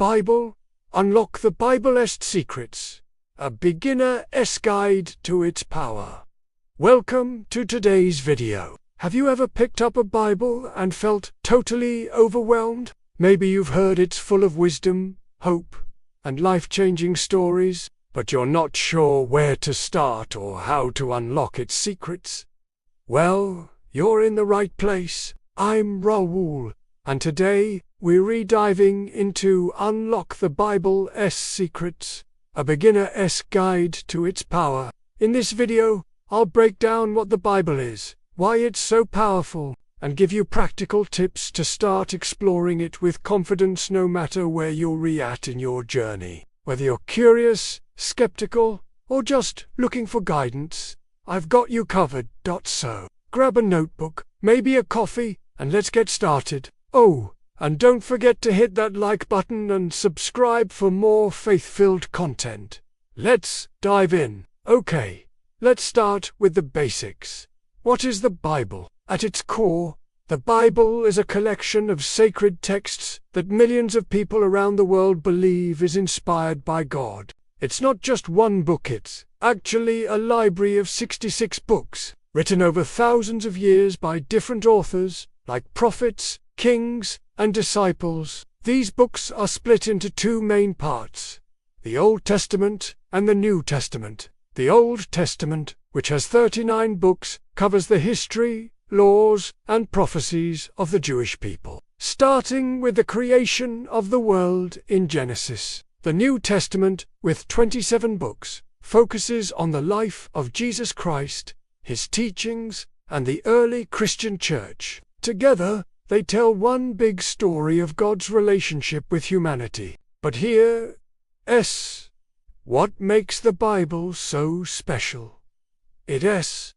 Bible, unlock the Bible's secrets, a beginner's guide to its power. Welcome to today's video. Have you ever picked up a Bible and felt totally overwhelmed? Maybe you've heard it's full of wisdom, hope, and life-changing stories, but you're not sure where to start or how to unlock its secrets. Well, you're in the right place. I'm Raoul, and today we're diving into Unlock the Bible's Secrets, a beginner's guide to its power. In this video, I'll break down what the Bible is, why it's so powerful, and give you practical tips to start exploring it with confidence no matter where you're at in your journey. Whether you're curious, skeptical, or just looking for guidance, I've got you covered. So, grab a notebook, maybe a coffee, and let's get started. Oh, and don't forget to hit that like button and subscribe for more faith-filled content. Let's dive in. Okay, let's start with the basics. What is the Bible? At its core, the Bible is a collection of sacred texts that millions of people around the world believe is inspired by God. It's not just one book, it's actually a library of 66 books, written over thousands of years by different authors, like prophets, kings, and disciples. These books are split into two main parts: the Old Testament and the New Testament. The Old Testament, which has 39 books, covers the history, laws, and prophecies of the Jewish people, starting with the creation of the world in Genesis. The New Testament, with 27 books, focuses on the life of Jesus Christ, his teachings, and the early Christian church. Together, they tell one big story of God's relationship with humanity. But here's what makes the Bible so special. It's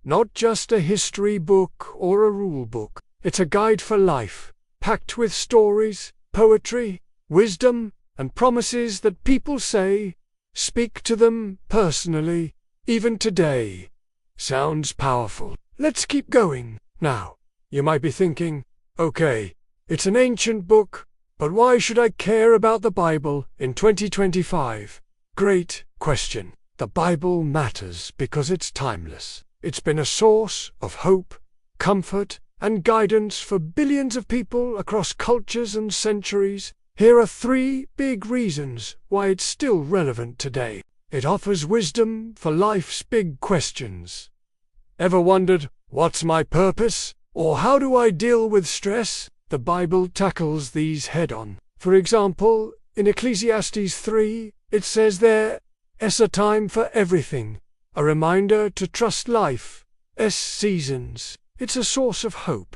not just a history book or a rule book. It's a guide for life, packed with stories, poetry, wisdom, and promises that people speak to them personally, even today. Sounds powerful. Let's keep going. Now, you might be thinking, okay, it's an ancient book, but why should I care about the Bible in 2025? Great question. The Bible matters because it's timeless. It's been a source of hope, comfort, and guidance for billions of people across cultures and centuries. Here are 3 big reasons why it's still relevant today. It offers wisdom for life's big questions. Ever wondered, what's my purpose? Or how do I deal with stress? The Bible tackles these head-on. For example, in Ecclesiastes 3, it says there's a time for everything, a reminder to trust life's seasons. It's a source of hope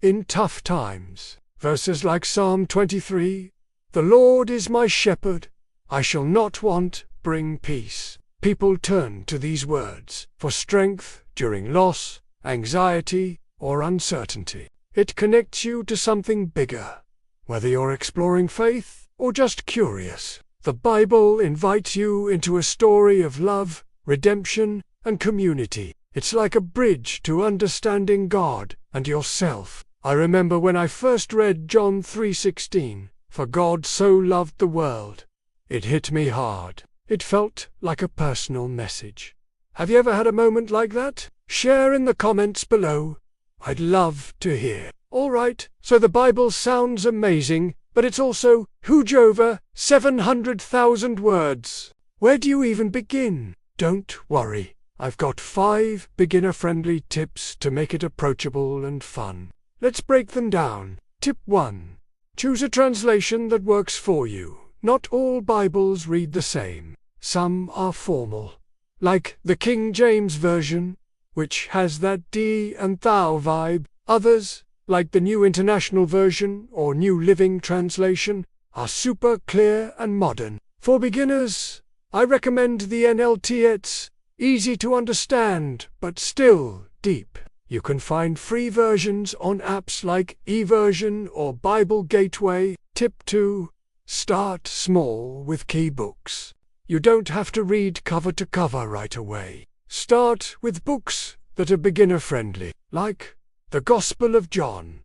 in tough times. Verses like Psalm 23, "The Lord is my shepherd, I shall not want," bring peace. People turn to these words for strength during loss, anxiety, or uncertainty. It connects you to something bigger. Whether you're exploring faith or just curious, the Bible invites you into a story of love, redemption, and community. It's like a bridge to understanding God and yourself. I remember when I first read John 3:16, "For God so loved the world." It hit me hard. It felt like a personal message. Have you ever had a moment like that? Share in the comments below. I'd love to hear. Alright, so the Bible sounds amazing, but it's also huge, over 700,000 words. Where do you even begin? Don't worry, I've got 5 beginner-friendly tips to make it approachable and fun. Let's break them down. Tip 1. Choose a translation that works for you. Not all Bibles read the same. Some are formal, like the King James Version, which has that thee and thou vibe. Others, like the New International Version or New Living Translation, are super clear and modern. For beginners, I recommend the NLT. It's easy to understand, but still deep. You can find free versions on apps like YouVersion or Bible Gateway. Tip 2. Start small with key books. You don't have to read cover to cover right away. Start with books that are beginner-friendly, like the Gospel of John.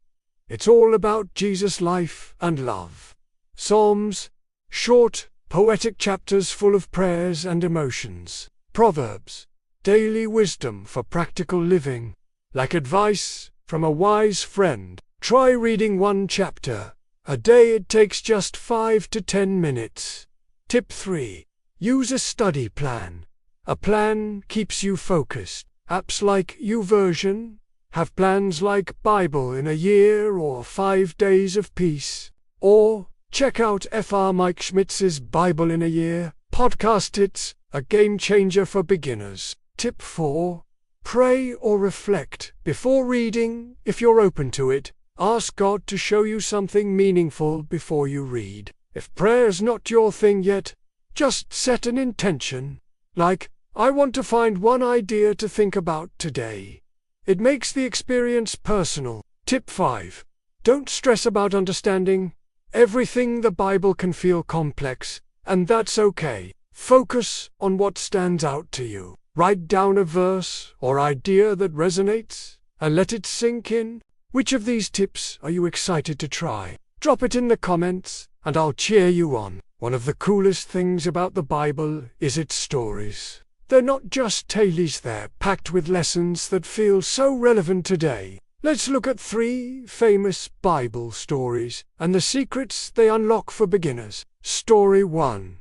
It's all about Jesus' life and love. Psalms, short, poetic chapters full of prayers and emotions. Proverbs, daily wisdom for practical living. Like advice from a wise friend, try reading one chapter a day. It takes just 5 to 10 minutes. Tip 3. Use a study plan. A plan keeps you focused. Apps like YouVersion have plans like Bible in a Year or 5 Days of Peace. Or check out Fr. Mike Schmitz's Bible in a Year podcast. It's a game changer for beginners. Tip 4. Pray or reflect before reading. If you're open to it, ask God to show you something meaningful before you read. If prayer's not your thing yet, just set an intention, like, I want to find one idea to think about today. It makes the experience personal. Tip 5. Don't stress about understanding everything. The Bible can feel complex, and that's okay. Focus on what stands out to you. Write down a verse or idea that resonates, and let it sink in. Which of these tips are you excited to try? Drop it in the comments, and I'll cheer you on. One of the coolest things about the Bible is its stories. They're not just tales, they're packed with lessons that feel so relevant today. Let's look at 3 famous Bible stories and the secrets they unlock for beginners. Story 1.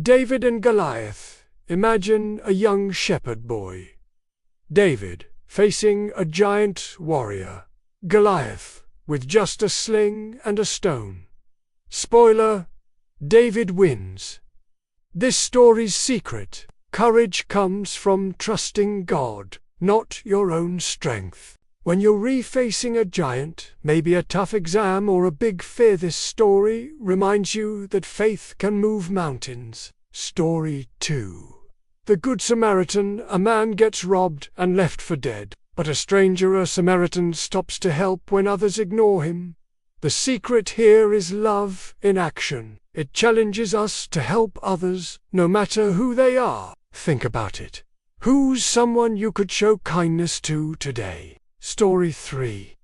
David and Goliath. Imagine a young shepherd boy, David, facing a giant warrior, Goliath, with just a sling and a stone. Spoiler: David wins. This story's secret: courage comes from trusting God, not your own strength. When you're refacing a giant, maybe a tough exam or a big fear, this story reminds you that faith can move mountains. Story 2. The Good Samaritan. A man gets robbed and left for dead, but a stranger, a Samaritan, stops to help when others ignore him. The secret here is love in action. It challenges us to help others, no matter who they are. Think about it. Who's someone you could show kindness to today? Story 3.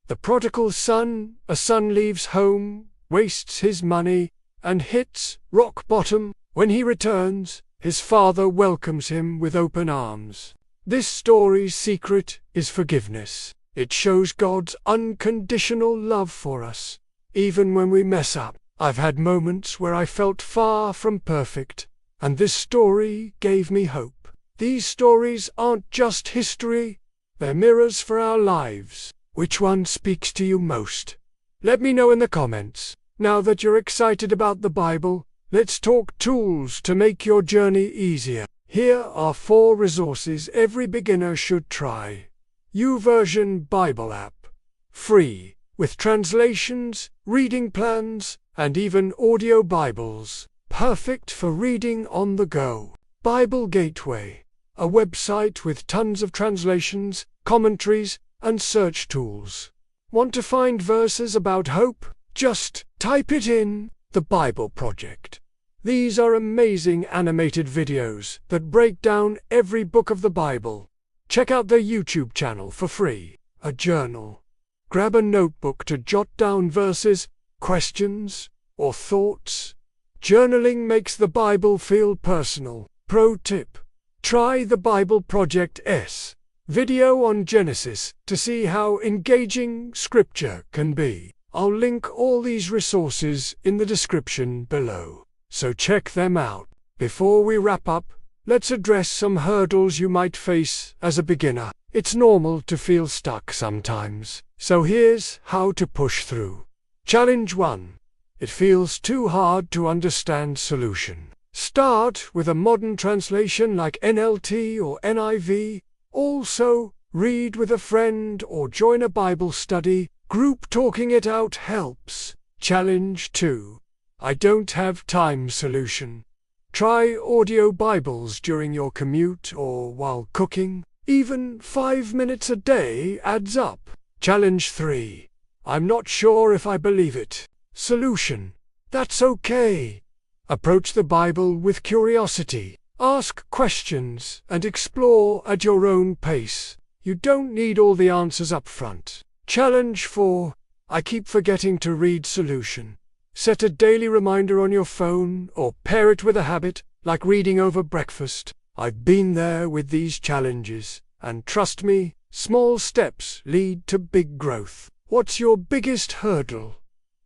The Prodigal Son. A son leaves home, wastes his money, and hits rock bottom. When he returns, his father welcomes him with open arms. This story's secret is forgiveness. It shows God's unconditional love for us, even when we mess up. I've had moments where I felt far from perfect, and this story gave me hope. These stories aren't just history, they're mirrors for our lives. Which one speaks to you most? Let me know in the comments. Now that you're excited about the Bible, let's talk tools to make your journey easier. Here are 4 resources every beginner should try. YouVersion Bible app. Free, with translations, reading plans, and even audio Bibles. Perfect for reading on the go. Bible Gateway. A website with tons of translations, commentaries, and search tools. Want to find verses about hope? Just type it in. The Bible Project. These are amazing animated videos that break down every book of the Bible. Check out their YouTube channel for free. A journal. Grab a notebook to jot down verses, questions, or thoughts. Journaling makes the Bible feel personal. Pro tip: try the Bible Project's video on Genesis to see how engaging Scripture can be. I'll link all these resources in the description below, so check them out. Before we wrap up, let's address some hurdles you might face as a beginner. It's normal to feel stuck sometimes, so here's how to push through. Challenge 1. It feels too hard to understand solution. Start with a modern translation like NLT or NIV. Also, read with a friend or join a Bible study group. Talking it out helps. Challenge 2. I don't have time solution. Try audio Bibles during your commute or while cooking. Even 5 minutes a day adds up. Challenge 3. I'm not sure if I believe it. Solution: that's okay. Approach the Bible with curiosity. Ask questions and explore at your own pace. You don't need all the answers up front. Challenge 4. I keep forgetting to read. Solution: Set a daily reminder on your phone or pair it with a habit, like reading over breakfast. I've been there with these challenges, and trust me, small steps lead to big growth. What's your biggest hurdle?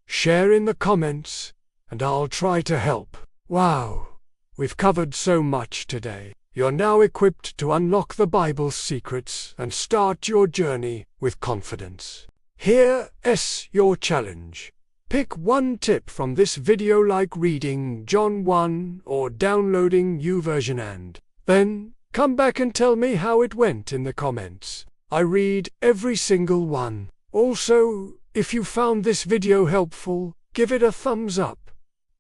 Share in the comments, and I'll try to help. Wow, we've covered so much today. You're now equipped to unlock the Bible's secrets and start your journey with confidence. Here's your challenge. Pick one tip from this video, like reading John 1 or downloading YouVersion, and then come back and tell me how it went in the comments. I read every single one. Also, if you found this video helpful, give it a thumbs up.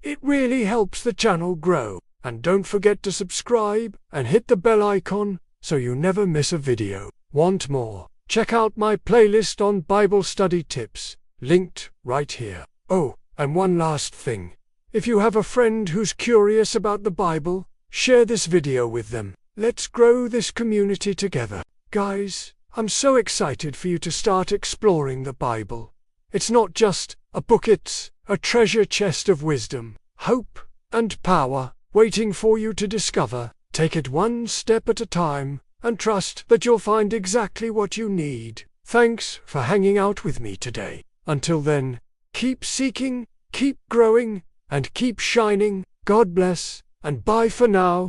It really helps the channel grow. And don't forget to subscribe and hit the bell icon so you never miss a video. Want more? Check out my playlist on Bible study tips, linked right here. Oh, and one last thing. If you have a friend who's curious about the Bible, share this video with them. Let's grow this community together. Guys, I'm so excited for you to start exploring the Bible. It's not just a book, it's a treasure chest of wisdom, hope, and power waiting for you to discover. Take it one step at a time, and trust that you'll find exactly what you need. Thanks for hanging out with me today. Until then, keep seeking, keep growing, and keep shining. God bless, and bye for now.